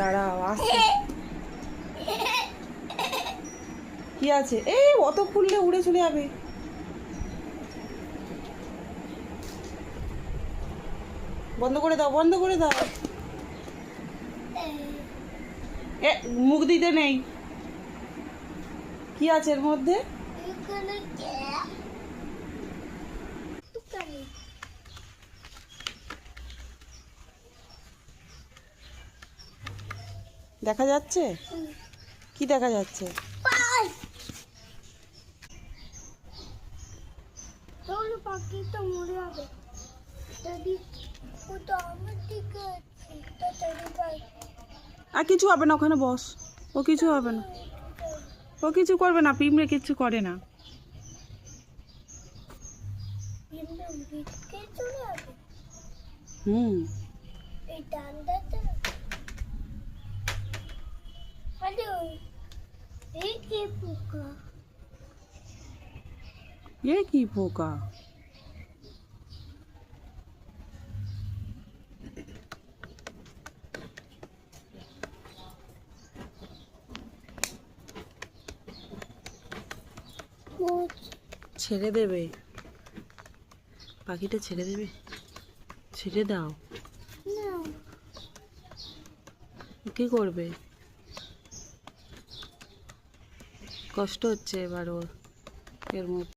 দাঁড়াও আসছে। কি আছে? এই অত খুললে উড়ে চলে যাবে। বন্ধ করে দাও, বন্ধ করে দাও। এ মুখ দিতে নেই। কি আছে এর মধ্যে? দেখা যাচ্ছে? কি দেখা যাচ্ছে? পাখিটা মরে যাবে যদি ও তো আমার দিকে আছে তাড়াতাড়ি আর কিছু হবে না, ওখানে বস। ও কিছু হবে না, ও কিছু করবে না, পিঁমড়ে কিছু করে না। চলে যাবে হুম। এই ডান্ডাটা হ্যালো এই কি পোকা এ কি পোকা? ছেড়ে দেবে, পাখিটা ছেড়ে দেবে, ছেড়ে দাও। না কি করবে? কষ্ট হচ্ছে এবার ওর এর মধ্যে।